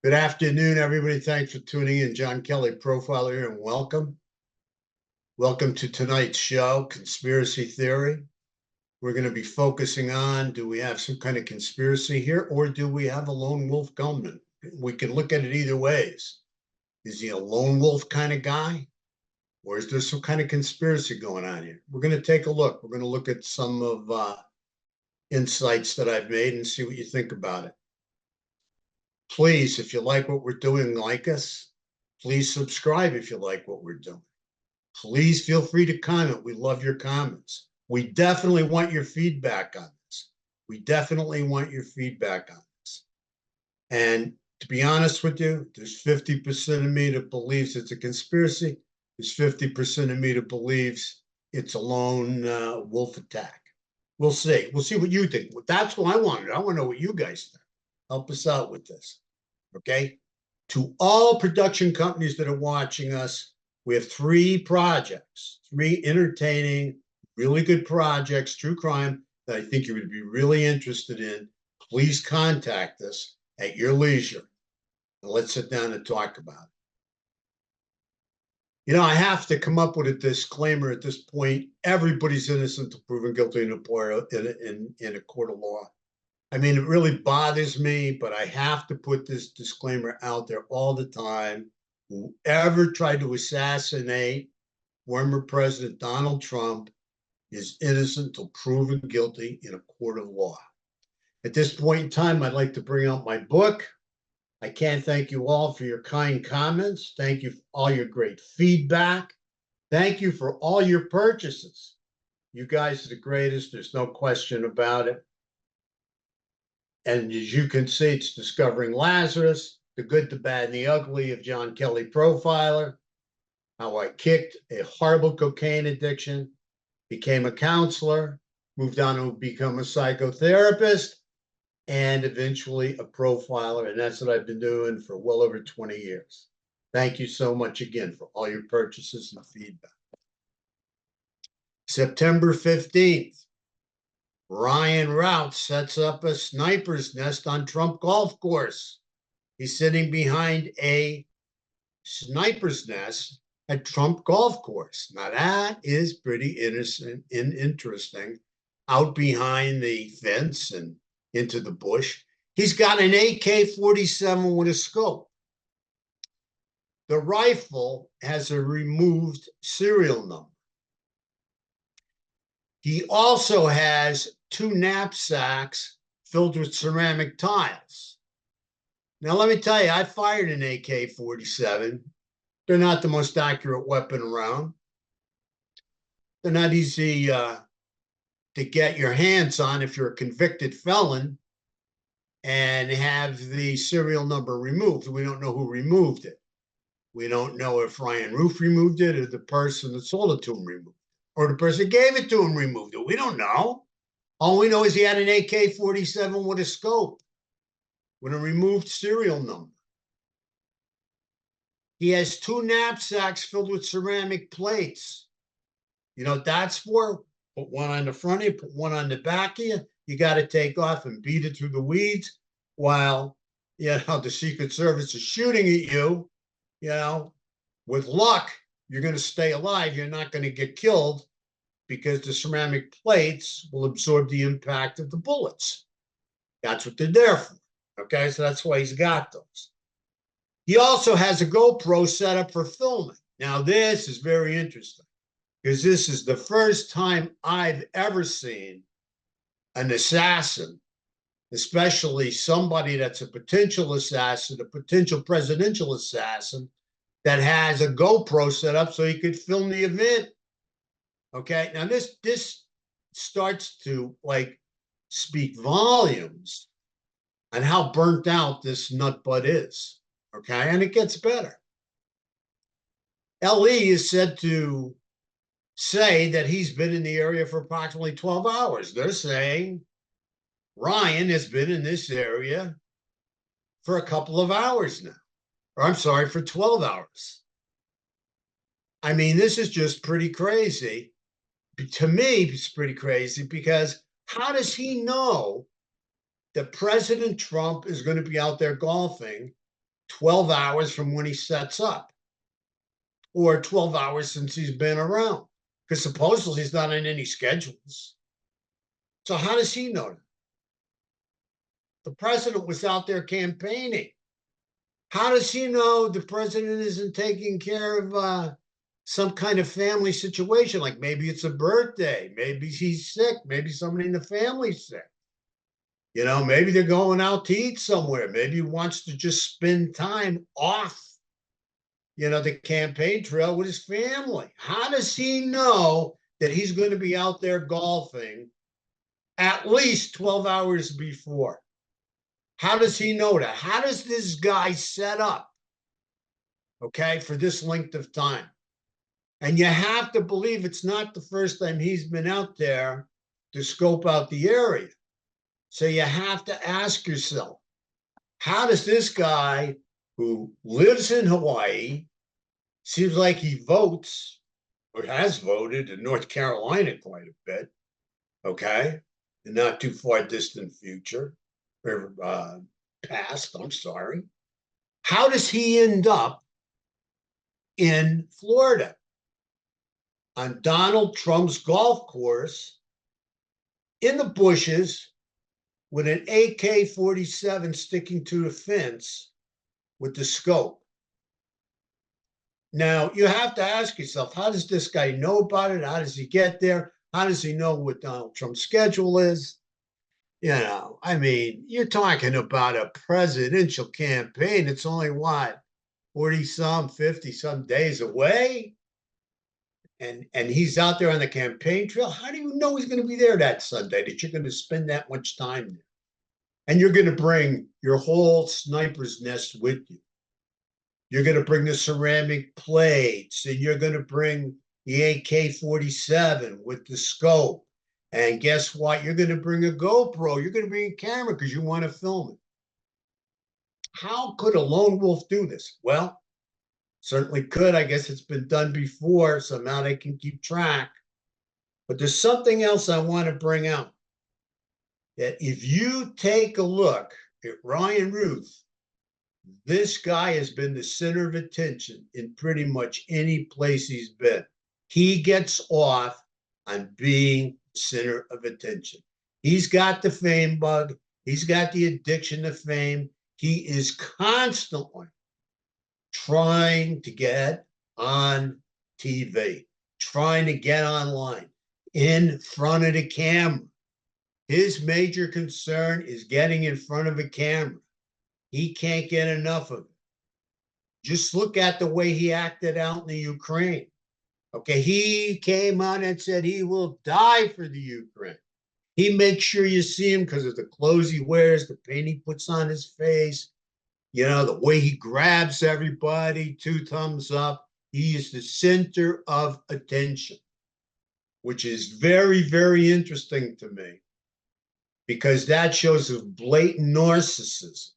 Good afternoon, everybody. Thanks for tuning in. John Kelly, profiler here, and welcome. Welcome to tonight's show, Conspiracy Theory. We're going to be focusing on, do we have some kind of conspiracy here, or do we have a lone wolf gunman? We can look at it either ways. Is he a lone wolf kind of guy, or is there some kind of conspiracy going on here? We're going to take a look. We're going to look at some of insights that I've made and see what you think about it. Please, if you like what we're doing, like us. Please subscribe if you like what we're doing. Please feel free to comment. We love your comments. We definitely want your feedback on this. We definitely want your feedback on this. And to be honest with you, there's 50% of me that believes it's a conspiracy. There's 50% of me that believes it's a lone wolf attack. We'll see. We'll see what you think. That's what I wanted. I want to know what you guys think. Help us out with this. Okay? To all production companies that are watching us, we have three projects, three entertaining, really good projects, true crime, that I think you would be really interested in. Please contact us at your leisure. And let's sit down and talk about it. You know, I have to come up with a disclaimer at this point. Everybody's innocent until proven guilty in a court of law. I mean, it really bothers me, but I have to put this disclaimer out there all the time. Whoever tried to assassinate former President Donald Trump is innocent until proven guilty in a court of law. At this point in time, I'd like to bring out my book. I can't thank you all for your kind comments. Thank you for all your great feedback. Thank you for all your purchases. You guys are the greatest. There's no question about it. And as you can see, it's Discovering Lazarus, the good, the bad, and the ugly of John Kelly Profiler, how I kicked a horrible cocaine addiction, became a counselor, moved on to become a psychotherapist, and eventually a profiler. And that's what I've been doing for well over 20 years. Thank you so much again for all your purchases and feedback. September 15th. Ryan Routh sets up a sniper's nest on Trump golf course. He's sitting behind a sniper's nest at Trump golf course. Now that is pretty innocent and interesting. Out behind the fence and into the bush, he's got an AK-47 with a scope. The rifle has a removed serial number. He also has two knapsacks filled with ceramic tiles. Now, let me tell you, I fired an AK-47. They're not the most accurate weapon around. They're not easy to get your hands on if you're a convicted felon and have the serial number removed. We don't know who removed it. We don't know if Ryan Routh removed it or the person that sold it to him removed it, or the person who gave it to him removed it. We don't know. All we know is he had an AK-47 with a scope, with a removed serial number. He has two knapsacks filled with ceramic plates. You know what that's for? Put one on the front of you, put one on the back of you. You got to take off and beat it through the weeds while, you know, the Secret Service is shooting at you. You know, with luck, you're going to stay alive. You're not going to get killed because the ceramic plates will absorb the impact of the bullets. That's what they're there for. Okay, so that's why he's got those. He also has a GoPro set up for filming. Now, this is very interesting because this is the first time I've ever seen an assassin, especially somebody that's a potential assassin, a potential presidential assassin, that has a GoPro set up so he could film the event. Okay, now this starts to like speak volumes on how burnt out this nutbutt is. Okay, and it gets better. LE is said to say that he's been in the area for approximately 12 hours. They're saying Ryan has been in this area for a couple of hours now. Or I'm sorry, for 12 hours. I mean, this is just pretty crazy. To me, it's pretty crazy because how does he know that President Trump is going to be out there golfing 12 hours from when he sets up, or 12 hours since he's been around, because supposedly he's not on any schedules. So how does he know that? The president was out there campaigning. How does he know the president isn't taking care of some kind of family situation? Like maybe it's a birthday, maybe he's sick, maybe somebody in the family's sick. You know, maybe they're going out to eat somewhere. Maybe he wants to just spend time off, the campaign trail with his family. How does he know that he's going to be out there golfing at least 12 hours before? How does he know that? How does this guy set up, okay, for this length of time? And you have to believe it's not the first time he's been out there to scope out the area. So you have to ask yourself, how does this guy who lives in Hawaii, seems like he votes or has voted in North Carolina quite a bit, okay, in not too far distant future, or past, I'm sorry. How does he end up in Florida on Donald Trump's golf course in the bushes with an AK-47 sticking to the fence with the scope? Now, you have to ask yourself, how does this guy know about it? How does he get there? How does he know what Donald Trump's schedule is? I mean, you're talking about a presidential campaign. It's only what, 40 some, 50 some days away? And he's out there on the campaign trail. How do you know he's going to be there that Sunday, that you're going to spend that much time there? And you're going to bring your whole sniper's nest with you. You're going to bring the ceramic plates, and you're going to bring the AK-47 with the scope. And guess what? You're going to bring a GoPro. You're going to bring a camera because you want to film it. How could a lone wolf do this? Well, certainly could. I guess it's been done before, so now they can keep track. But there's something else I want to bring out. That if you take a look at Ryan Routh, this guy has been the center of attention in pretty much any place he's been. He gets off on being center of attention. He's got the fame bug. He's got the addiction to fame. He is constantly trying to get on TV, trying to get online, in front of the camera. His major concern is getting in front of a camera. He can't get enough of it. Just look at the way he acted out in the Ukraine. Okay, he came out and said he will die for the Ukraine. He makes sure you see him because of the clothes he wears, the paint he puts on his face, the way he grabs everybody, 2 thumbs up. He is the center of attention, which is very, very interesting to me because that shows a blatant narcissism,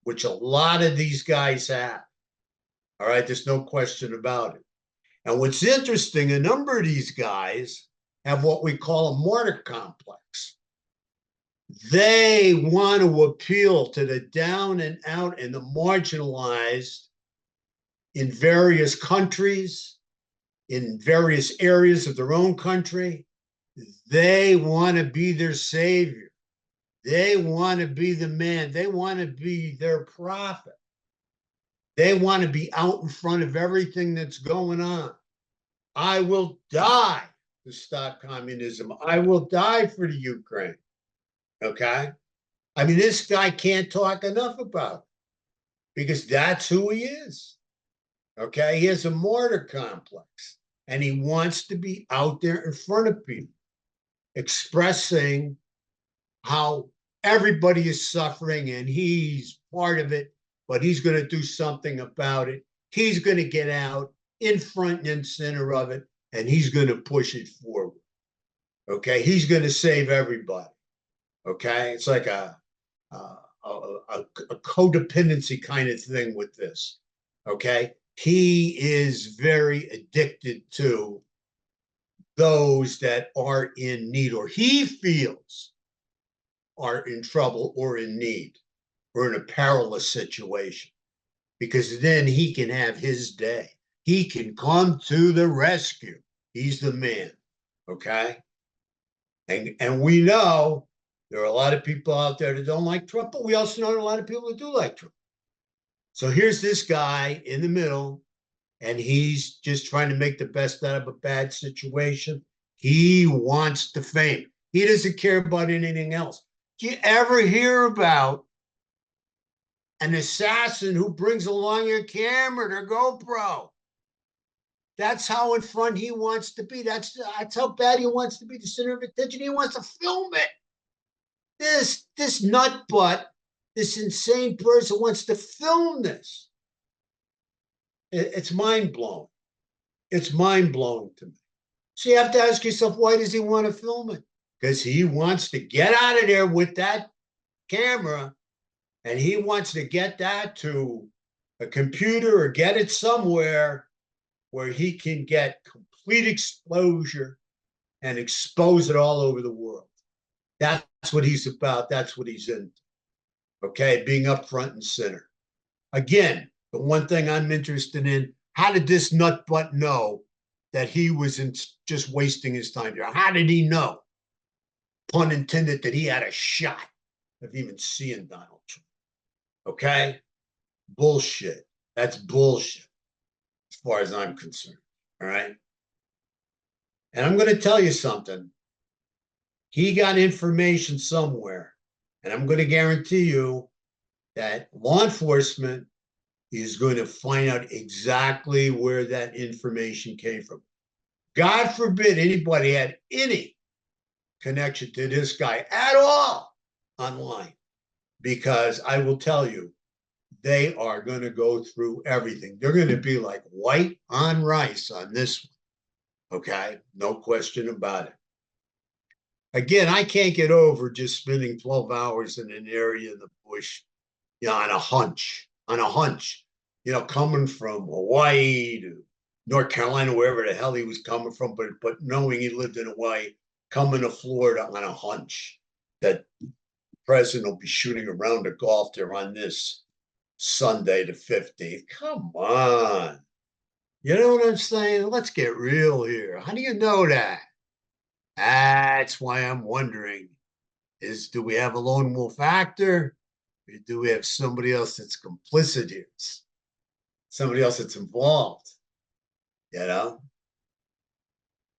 which a lot of these guys have. All right, there's no question about it. And what's interesting, a number of these guys have what we call a martyr complex. They want to appeal to the down and out and the marginalized in various countries, in various areas of their own country. They want to be their savior. They want to be the man. They want to be their prophet. They want to be out in front of everything that's going on. I will die to stop communism. I will die for the Ukraine. Okay? I mean, this guy can't talk enough about it because that's who he is. Okay? He has a martyr complex and he wants to be out there in front of people, expressing how everybody is suffering and he's part of it, but he's going to do something about it. He's going to get out in front and center of it, and he's going to push it forward. Okay, he's going to save everybody. Okay, it's like a codependency kind of thing with this. Okay, he is very addicted to those that are in need, or he feels are in trouble or in need or in a perilous situation. because then he can have his day. He can come to the rescue. He's the man. Okay. And we know there are a lot of people out there that don't like Trump, but we also know a lot of people that do like Trump. So here's this guy in the middle, and he's just trying to make the best out of a bad situation. He wants the fame. He doesn't care about anything else. Do you ever hear about an assassin who brings along a camera, their GoPro? That's how in front he wants to be. That's how bad he wants to be the center of attention. He wants to film it. This nut butt, this insane person wants to film this. It's mind blowing. It's mind blowing to me. So you have to ask yourself, why does he want to film it? Because he wants to get out of there with that camera, and he wants to get that to a computer or get it somewhere where he can get complete exposure and expose it all over the world. That's what he's about. That's what he's into. Okay, being up front and center. Again, the one thing I'm interested in, how did this nut butt know that he wasn't just wasting his time here? How did he know, pun intended, that he had a shot of even seeing Donald Trump? Okay? Bullshit. That's bullshit as far as I'm concerned. All right? And I'm going to tell you something. He got information somewhere, and I'm going to guarantee you that law enforcement is going to find out exactly where that information came from. God forbid anybody had any connection to this guy at all online, because I will tell you, they are going to go through everything. They're going to be like white on rice on this one. Okay? No question about it. Again, I can't get over just spending 12 hours in an area in the bush, on a hunch, coming from Hawaii to North Carolina, wherever the hell he was coming from, but knowing he lived in Hawaii, coming to Florida on a hunch that the president will be shooting a round of golf there on this Sunday, the 15th. Come on. You know what I'm saying? Let's get real here. How do you know that? That's why I'm wondering, do we have a lone wolf actor? Or do we have somebody else that's complicit here? Somebody else that's involved?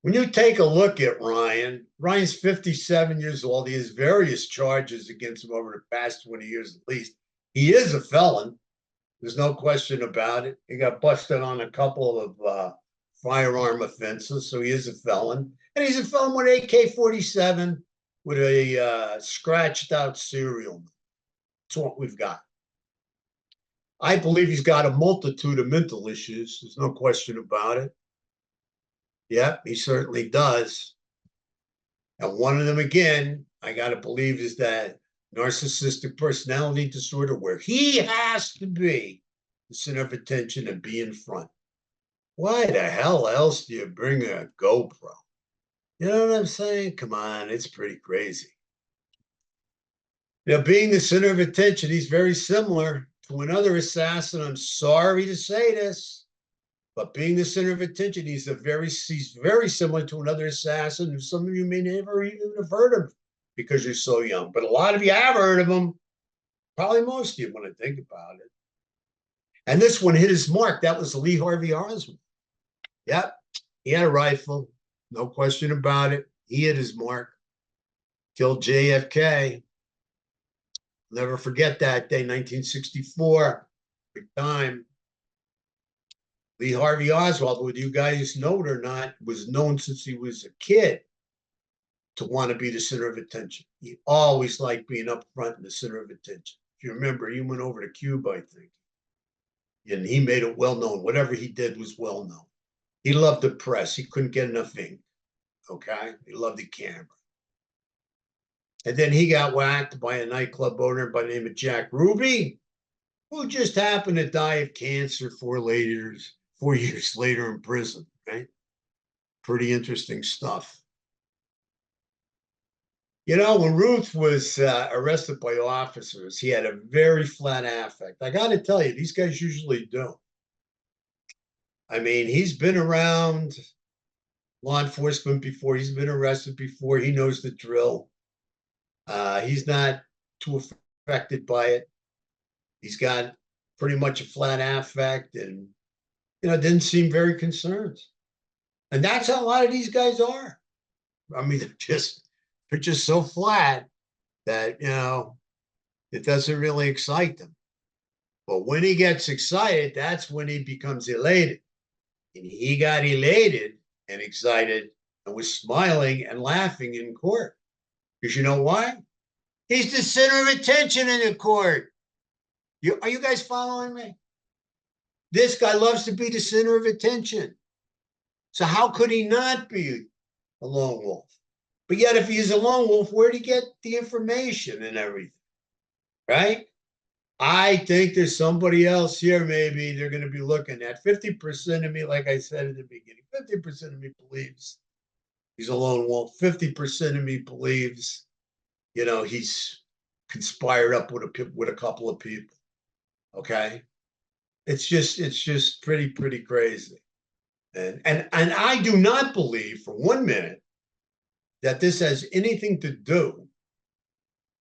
When you take a look at Ryan's 57 years old. He has various charges against him over the past 20 years at least. He is a felon. There's no question about it. He got busted on a couple of firearm offenses, so he is a felon. And he's a felon with an AK-47 with a scratched out serial number. That's what we've got. I believe he's got a multitude of mental issues. There's no question about it. Yep, he certainly does. And one of them, again, I got to believe, is that narcissistic personality disorder, where he has to be the center of attention and be in front. Why the hell else do you bring a GoPro? You know what I'm saying? Come on, it's pretty crazy. Being the center of attention, he's very similar to another assassin. I'm sorry to say this, but being the center of attention, he's very similar to another assassin who some of you may never even have heard of because you're so young. But a lot of you have heard of him. Probably most of you when I think about it. And this one hit his mark. That was Lee Harvey Oswald. Yep, he had a rifle. No question about it. He hit his mark. Killed JFK. Never forget that day, 1964. Big time. Lee Harvey Oswald, whether you guys know it or not, was known since he was a kid to want to be the center of attention. He always liked being up front in the center of attention. If you remember, he went over to Cuba, I think, and he made it well known. Whatever he did was well known. He loved the press. He couldn't get enough ink. Okay? He loved the camera. And then he got whacked by a nightclub owner by the name of Jack Ruby, who just happened to die of cancer 4 years later in prison, right? Pretty interesting stuff. You know, when Ruth was arrested by officers, he had a very flat affect. I got to tell you, these guys usually do. I mean, he's been around law enforcement before. He's been arrested before. He knows the drill. He's not too affected by it. He's got pretty much a flat affect, and didn't seem very concerned. And that's how a lot of these guys are. I mean, they're just so flat that it doesn't really excite them. But when he gets excited, that's when he becomes elated. And he got elated and excited and was smiling and laughing in court. Because you know why? He's the center of attention in the court. Are you guys following me? This guy loves to be the center of attention. So how could he not be a lone wolf? But yet, if he's a lone wolf, where'd he get the information and everything? Right? I think there's somebody else here, maybe they're going to be looking at. 50% of me, like I said in the beginning, 50% of me believes he's a lone wolf. 50% of me believes, he's conspired up with a couple of people. Okay. It's just pretty crazy. And I do not believe for 1 minute that this has anything to do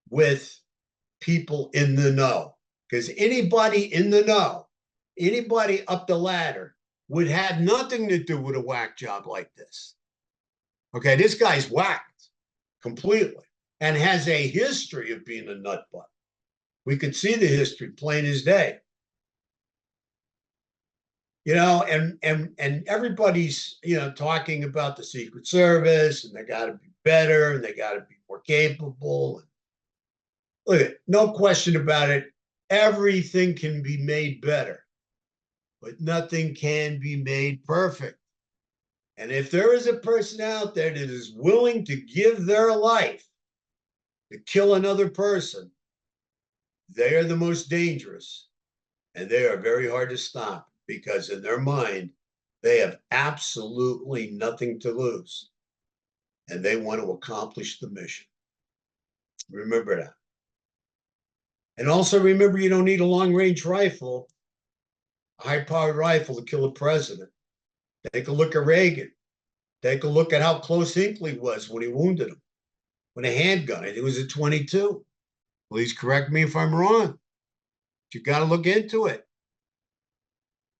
with people in the know. Because anybody in the know, anybody up the ladder would have nothing to do with a whack job like this. Okay, this guy's whacked completely and has a history of being a nut butt. We could see the history plain as day. And everybody's talking about the Secret Service, and they got to be better, and they got to be more capable. And look, no question about it. Everything can be made better, but nothing can be made perfect. And if there is a person out there that is willing to give their life to kill another person, they are the most dangerous, and they are very hard to stop. Because in their mind, they have absolutely nothing to lose. And they want to accomplish the mission. Remember that. And also remember, you don't need a long-range rifle, a high-powered rifle to kill a president. Take a look at Reagan. Take a look at how close Hinckley was when he wounded him. With a handgun, I think it was a 22. Please correct me if I'm wrong. But you got to look into it.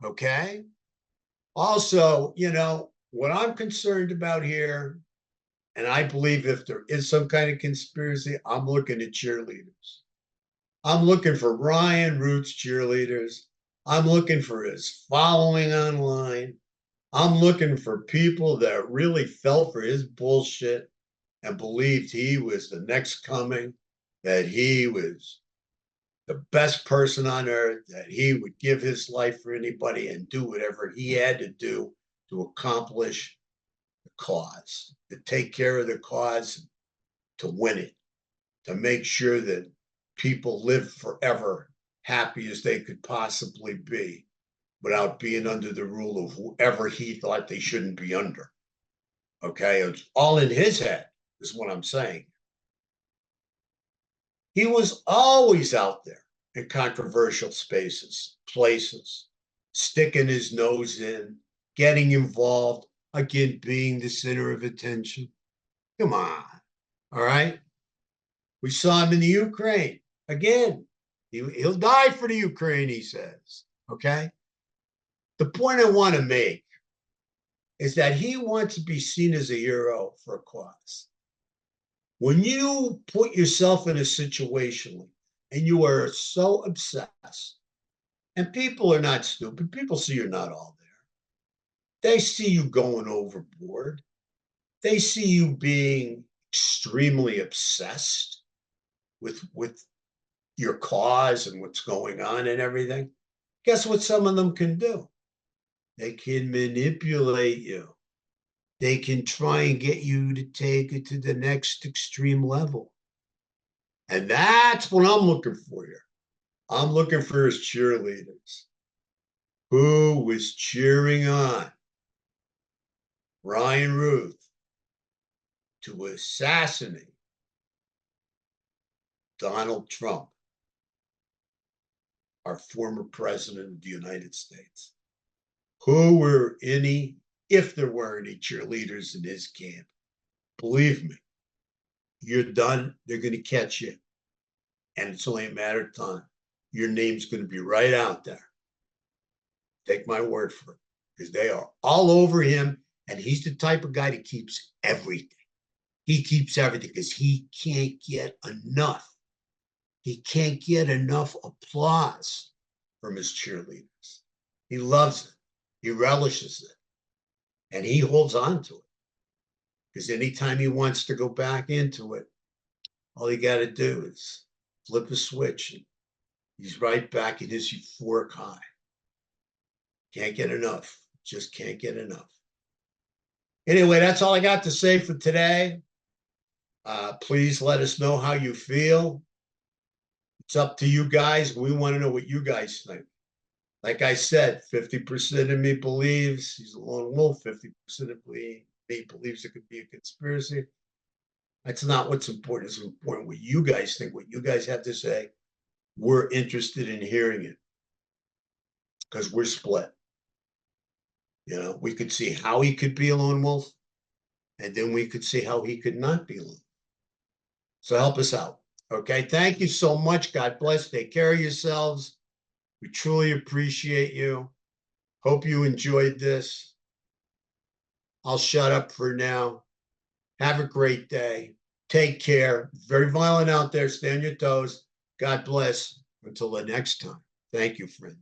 Okay? Also, what I'm concerned about here, and I believe if there is some kind of conspiracy, I'm looking at cheerleaders. I'm looking for Ryan Routh's cheerleaders. I'm looking for his following online. I'm looking for people that really fell for his bullshit and believed he was the next coming, that he was the best person on earth, that he would give his life for anybody and do whatever he had to do to accomplish the cause, to take care of the cause, to win it, to make sure that people live forever happy as they could possibly be without being under the rule of whoever he thought they shouldn't be under. Okay, it's all in his head, is what I'm saying. He was always out there in controversial spaces, places, sticking his nose in, getting involved, again, being the center of attention. Come on. All right. We saw him in the Ukraine. Again, he'll die for the Ukraine, he says. Okay. The point I want to make is that he wants to be seen as a hero for a cause. When you put yourself in a situation and you are so obsessed, and people are not stupid, people see you're not all there. They see you going overboard. They see you being extremely obsessed with your cause and what's going on and everything. Guess what some of them can do? They can manipulate you. They can try and get you to take it to the next extreme level. And that's what I'm looking for here. I'm looking for his cheerleaders. Who was cheering on Ryan Routh to assassinate Donald Trump, our former president of the United States, who were any, if there were any cheerleaders in his camp, believe me, you're done. They're going to catch you. And it's only a matter of time. Your name's going to be right out there. Take my word for it, because they are all over him. And he's the type of guy that keeps everything. He keeps everything because he can't get enough. He can't get enough applause from his cheerleaders. He loves it. He relishes it. And he holds on to it. Because anytime he wants to go back into it, all you got to do is flip a switch and he's right back in his euphoric high. Can't get enough. Just can't get enough. Anyway, that's all I got to say for today. Please let us know how you feel. It's up to you guys. We want to know what you guys think. Like I said, 50% of me believes he's a lone wolf. 50% of me believes it could be a conspiracy. That's not what's important. It's important what you guys think, what you guys have to say. We're interested in hearing it because we're split. You know, we could see how he could be a lone wolf, and then we could see how he could not be alone. So help us out. Okay. Thank you so much. God bless. Take care of yourselves. We truly appreciate you. Hope you enjoyed this. I'll shut up for now. Have a great day. Take care. Very violent out there. Stay on your toes. God bless. Until the next time. Thank you, friend.